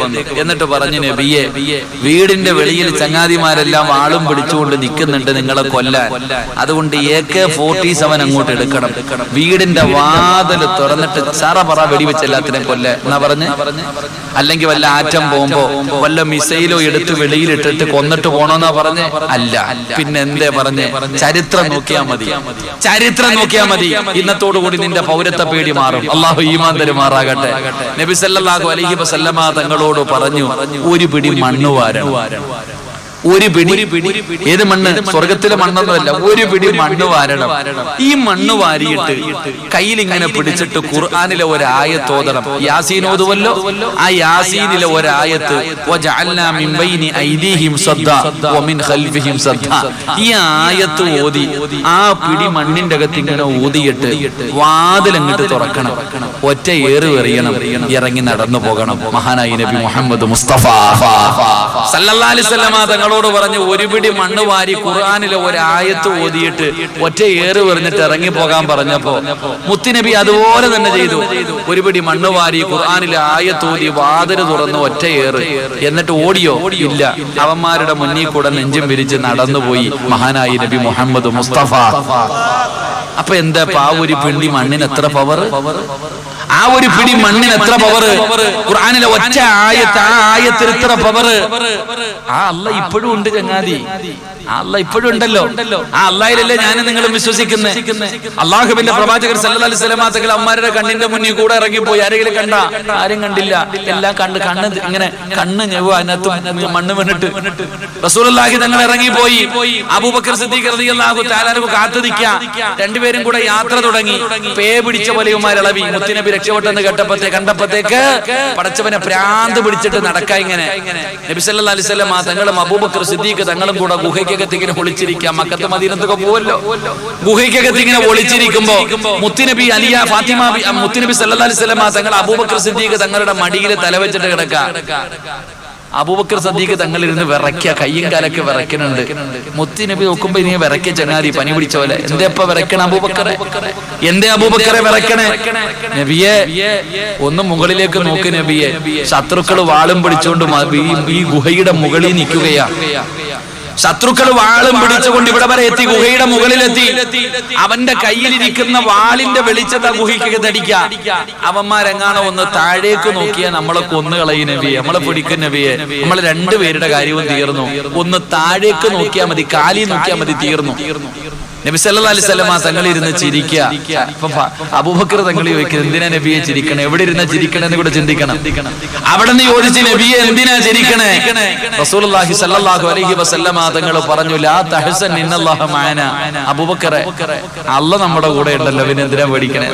വന്നു. എന്നിട്ട് പറഞ്ഞു, നബിയെ, വീടിന്റെ വെളിയിൽ ചങ്ങാതിമാരെല്ലാം ആളും പിടിച്ചുകൊണ്ട് നിൽക്കുന്നുണ്ട് നിങ്ങളെ കൊല്ലാൻ. അതുകൊണ്ട് AK-47 അങ്ങോട്ട് എടുക്കണം. വീടിന്റെ വാതിൽ തുറന്നിട്ട് പറ വെടിവെച്ച് എല്ലാത്തിനെയും കൊല്ല എന്നാ പറഞ്ഞ്. അല്ലെങ്കിൽ വല്ല ആറ്റം പോകുമ്പോ വല്ല മിസൈലോ എടുത്ത് വെളിയിലിട്ടിട്ട് കൊന്നിട്ട് പോണോന്നാ പറഞ്ഞ്. അല്ല, പിന്നെ എന്തേ പറഞ്ഞ്? ചരിത്രം നോക്കിയാ മതി, ചരിത്രം നോക്കിയാ മതി. ഇന്നത്തോടുകൂടി നിന്റെ പൗരത്വ പേടി മാറും. അള്ളാഹു ഈമാൻ തരുമാറാകട്ടെ. നബി സല്ലല്ലാഹു അലൈഹി വസല്ലമ തങ്ങളോട് പറഞ്ഞു, ഒരു പിടി മണ്ണ് വാരണം. ഒരു പിടി. ഏത് മണ്ണ്? സ്വർഗത്തിലെ മണ്ണൊന്നുമല്ല, ഒരു പിടി മണ്ണ് വാരണം. ഈ മണ്ണ് വാരിയിട്ട് കയ്യിൽ ഇങ്ങനെ പിടിച്ചിട്ട് ഖുർആനിലെ ഒരായത്ത് ഓതണം. യാസീൻ ഓതുവല്ലോ, ആ യാസീനിലെ ഒരായത്ത്, വജഅൽനാ മിൻ ബൈനി ഐദീഹിം സദ്ദാ വമിൻ ഖൽഫിഹിം സദ്ദാ, ഈ ആയത്ത് ഓതി ആ പിടി മണ്ണിന്റെ അകത്ത് ഇങ്ങനെ ഊതിയിട്ട് വാതിൽ അങ്ങോട്ട് തുറക്കണം. ഒറ്റ ഏറ് എറിയണം, ഇറങ്ങി നടന്നു പോകണം. മഹാനായി നബി മുഹമ്മദ് മുസ്തഫ സല്ലല്ലാഹു അലൈഹി വസല്ലം തങ്ങളോട് പറഞ്ഞു, ഒരു പിടി മണ്ണ് വാരി ഖുർആനിലെ ഒരായത്ത് ഓതിയിട്ട് ഒറ്റ ഏറ് എറിഞ്ഞിട്ട് ഇറങ്ങി പോകാൻ പറഞ്ഞപ്പോ മുത്തുനബി അതുപോലെ തന്നെ ചെയ്തു. ഒരു പിടി മണ്ണ് വാരി ഖുർആനിലെ ആയത്ത് ഓതി വാതിൽ തുറന്ന് ഒറ്റ ഏറ്. എന്നിട്ട് ഓടിയോ? ഇല്ല. അവന്മാരുടെ മുന്നിൽ കൂടെ നെഞ്ചും വിരിച്ച് നടന്നുപോയി മഹാനായി നബി മുഹമ്മദ് മുസ്തഫ. അപ്പൊ എന്താ, ആ ഒരു പിടി മണ്ണിന് എത്ര പവർ? ആ ഒരു പിടി മണ്ണിന് എത്ര പവർ? ഖുർആനിലെ ഒറ്റ ആയത്ത്, ആ ആയത്തിന് എത്ര പവർ? ആ അല്ലാഹ് ഇപ്പോഴും ഉണ്ട് ചങ്ങാതി, ആ അല്ലാഹ് ഇപ്പോഴും ഉണ്ടല്ലോ. ആ അല്ലാഹിലല്ലേ ഞാനും നിങ്ങളും വിശ്വസിക്കുന്നത്. അല്ലാഹുവിന്റെ പ്രവാചകർ സല്ലല്ലാഹു അലൈഹി വസല്ലം തങ്ങൾ അമ്മാരുടെ കണ്ണിന്റെ മുന്നിൽ കൂടെ ഇറങ്ങിപ്പോയി. ആരെങ്കിലും കണ്ട? ആരും കണ്ടില്ല. എല്ലാം കണ്ണ് ഇങ്ങനെ കണ്ണ് ഞെവ്വ, അതിനകത്ത് മണ്ണ് വീണിട്ട് റസൂലുള്ളാഹി തങ്ങൾ ഇറങ്ങിപ്പോയി. അബൂബക്കർ സിദ്ദീഖ് റളിയല്ലാഹു തആല അൻഹു കാത്തു നിൽക്കുക. രണ്ടുപേരും കൂടെ യാത്ര തുടങ്ങി. പേ പിടിച്ച പോലെയുമാരിളവി. മുത്തുനബി രക്ഷപ്പെട്ടെന്ന് കണ്ടപ്പോഴത്തേക്ക് പടച്ചവനെ ഭ്രാന്ത് പിടിച്ചിട്ട് നടക്ക. ഇങ്ങനെ നബി സല്ലല്ലാഹു അലൈഹി വസല്ലം തങ്ങളും അബൂബക്കർ സിദ്ദീഖ് തങ്ങളും കൂടെ ഗുഹയ്ക്കകത്ത് ഇങ്ങനെ ഒളിച്ചിരിക്കാം. മക്കത്ത് മദീനത്തൊക്കെ പോവല്ലോ, ഗുഹയ്ക്കകത്ത് ഇങ്ങനെ ഒളിച്ചിരിക്കുമ്പോ മുത്തുനബി അലിയ ഫാത്തിമ മുത്തുനബി സല്ലല്ലാഹു അലൈഹി വസല്ലം തങ്ങൾ അബൂബക്കർ സിദ്ദീഖ് തങ്ങളുടെ മടിയിൽ തലവെച്ചിട്ട് കിടക്ക. അബൂബക്കർ സിദ്ദീഖ് തങ്ങളിരുന്ന് വിറയ്ക്ക, കയ്യും കാലൊക്കെ വിറയ്ക്കുന്നുണ്ട്. മുത്തുനബി നോക്കുമ്പോ ഇനി വിറയ്ക്ക ചങ്ങാതി, പനി പിടിച്ച പോലെ. എന്തേ ഇപ്പൊ വിറയ്ക്കണ അബൂബക്കറെ? എന്തേ അബൂബക്കറെ വിറയ്ക്കണേ? നബിയെ, ഒന്ന് മുകളിലേക്ക് നോക്ക് നബിയെ. ശത്രുക്കൾ വാളും പിടിച്ചുകൊണ്ട് ഈ ഗുഹയുടെ മുകളിൽ നിൽക്കുകയാ. ശത്രുക്കൾ വാളും പിടിച്ചുകൊണ്ട് ഇവിടെ വരെ എത്തി, ഗുഹയുടെ മുകളിലെത്തി. അവന്റെ കയ്യിലിരിക്കുന്ന വാളിന്റെ വെളിച്ചത്തെ ഗുഹയ്ക്ക് തടിക്ക. അവന്മാരെങ്ങാണോ ഒന്ന് താഴേക്ക് നോക്കിയാ നമ്മളെ കൊന്നുകളയും നബിയെ, നമ്മളെ പിടിക്കും നബിയെ. നമ്മൾ രണ്ടുപേരുടെ കാര്യവും തീർന്നു. ഒന്ന് താഴേക്ക് നോക്കിയാൽ മതി, കാലി നോക്കിയാൽ മതി, തീർന്നു. നബി സല്ലല്ലാഹു അലൈഹി വസല്ലം തങ്ങളിരുന്ന് ചിരിക്കുക. അബൂബക്കർ തങ്ങൾ ചോദിക്കുന്നത്, എന്തിനാ നബിയെ ചിരിക്കണേ? എവിടെ ഇരുന്നാ ചിരിക്കണെന്ന് കൂടെ ചിന്തിക്കണം. അവിടെ നിന്ന് ചോദിച്ച്, നബിയെ എന്തിനാ ചിരിക്കണേ? റസൂലുള്ളാഹി സല്ലല്ലാഹു അലൈഹി വസല്ലം തങ്ങൾ പറഞ്ഞു, ലാ തഹ്സൻ ഇന്നല്ലാഹ മഅനാ. അബൂബക്കറെ, അല്ലാഹ് നമ്മുടെ കൂടെ ഉണ്ടല്ലോ, പിന്നെ എന്തിനാ പേടിക്കണേ?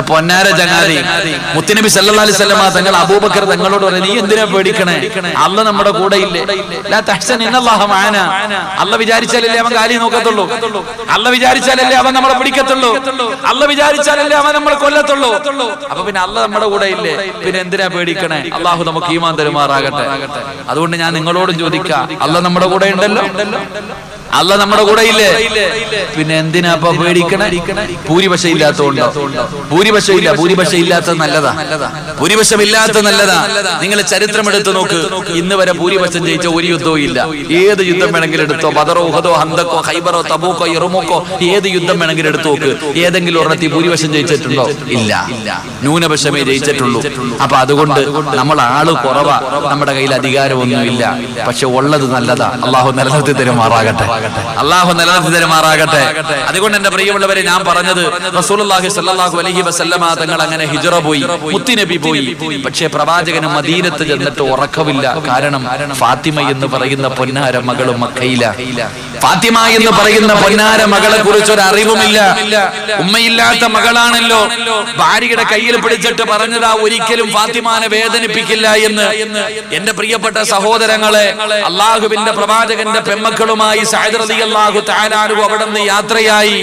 പൊന്നാര ചങ്ങാതി, മുത്തുനബി സല്ലല്ലാഹു അലൈഹി വസല്ലം തങ്ങൾ അബൂബക്കർ തങ്ങളോട് പറഞ്ഞു, നീ എന്തിനാ പേടിക്കണേ? അല്ലാഹ് നമ്മുടെ കൂടെ ഇല്ലേ? ലാ തഹ്സൻ ഇന്നല്ലാഹ മഅനാ. അല്ലാഹ് വിചാരിച്ചാലല്ലേ അവൻ കാലി നോക്കത്തുള്ളൂ. അല്ലാഹ് വിചാരിച്ചാലല്ലേ അവൻ നമ്മളെ പിടിക്കത്തുള്ളൂ. അല്ലാഹ് വിചാരിച്ചാലല്ലേ അവൻ നമ്മളെ കൊല്ലത്തുള്ളൂ. അപ്പൊ പിന്നെ അല്ലാഹ് നമ്മുടെ കൂടെ ഇല്ലേ, പിന്നെ എന്തിനാ പേടിക്കണേ? അല്ലാഹു നമുക്ക് ഈമാൻ തരുമാറാകട്ടെ. അതുകൊണ്ട് ഞാൻ നിങ്ങളോടും ചോദിക്കാം, അല്ലാഹ് നമ്മുടെ കൂടെ ഉണ്ടല്ലോ, അല്ലാഹ് നമ്മുടെ കൂടെ ഇല്ലേ, പിന്നെ എന്തിനാ അപ്പൊ പേടിക്കണേ? ഭൂരിപക്ഷം ഇല്ലാത്തതുകൊണ്ടോ? ഭൂരിപക്ഷം ഇല്ലാത്തത് നല്ലതാ, ഭൂരിപക്ഷം ഇല്ലാത്ത നല്ലതാ. നിങ്ങൾ ചരിത്രം എടുത്തു നോക്ക്. ഇന്ന് വരെ ഭൂരിപക്ഷം ജയിച്ച ഒരു യുദ്ധവും ഇല്ല. ഏത് യുദ്ധം വേണമെങ്കിലും എടുത്തോ, ബദറോ ഉഹദോ ഹന്തക്കോ ഖൈബറോ തബൂക്കോ യർമൂക്കോ, ഏത് യുദ്ധം വേണമെങ്കിലും എടുത്തു നോക്ക്. ഏതെങ്കിലും ഒരെണ്ണത്തിൽ ഭൂരിപക്ഷം ജയിച്ചിട്ടുണ്ടോ? ഇല്ല, ന്യൂനപക്ഷമേ ജയിച്ചിട്ടുള്ളൂ. അപ്പൊ അതുകൊണ്ട് നമ്മൾ ആള് കുറവാ, നമ്മുടെ കയ്യിൽ അധികാരമൊന്നും ഇല്ല. പക്ഷെ ഉള്ളത് നല്ലതാ. അള്ളാഹു നിലനിർത്തി തരുമാറാകട്ടെ, അള്ളാഹു നിലനിർത്തി തരുമാറാകട്ടെ. അതുകൊണ്ട് എന്റെ പ്രിയമുള്ളവരെ, ഞാൻ പറഞ്ഞത്, റസൂലുള്ളാഹി സ്വല്ലല്ലാഹു അലൈഹി വസല്ലമ തങ്ങൾ അങ്ങനെ ഹിജ്റ പോയി, മുത്തുനബി പോയി. പക്ഷേ പ്രവാചകന് മദീനത്ത് ചെന്നിട്ട് ഉറക്കമില്ല. കാരണം ഫാത്തിമ എന്ന് പറയുന്ന പൊന്നാര മകൾ മക്കയില. ഫാത്തിമ എന്ന് പറയുന്ന പൊന്നാര മകളെ കുറിച്ച് ഒരു അറിവുമില്ല. ഉമ്മയില്ലാത്ത മകളാണല്ലോ. ഭാര്യയുടെ കയ്യിൽ പിടിച്ചിട്ട് പറഞ്ഞതാ, ഒരിക്കലും ഫാത്തിമാനെ വേദനിപ്പിക്കില്ല എന്ന്. എന്റെ പ്രിയപ്പെട്ട സഹോദരങ്ങളെ, അള്ളാഹുവിന്റെ പ്രവാചകന്റെ പെമ്മക്കളുമായി സഅദ് റളിയല്ലാഹു തആല അൻഹു അവിടെ നിന്ന് യാത്രയായി.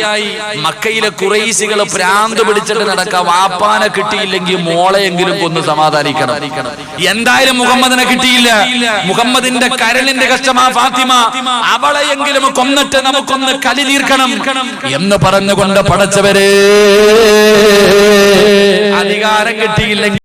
മക്കയിലെ ഖുറൈശികൾ ഭ്രാന്ത് പിടിച്ചിട്ട് നടക്ക. വാപ്പാനെ കിട്ടിയില്ലെങ്കിൽ മോളെയെങ്കിലും കൊന്ന് സമാധാനിക്കണം. എന്തായാലും മുഹമ്മദിനെ കിട്ടിയില്ല. മുഹമ്മദിന്റെ കരളിന്റെ കഷ്ടമാ ഫാത്തിമ. അവളെയെങ്കിലും കൊന്നിട്ട് നമുക്കൊന്ന് കലി തീർക്കണം എന്ന് പറഞ്ഞുകൊണ്ട് പടച്ചവരെ, അധികാരം കിട്ടിയില്ലെങ്കിൽ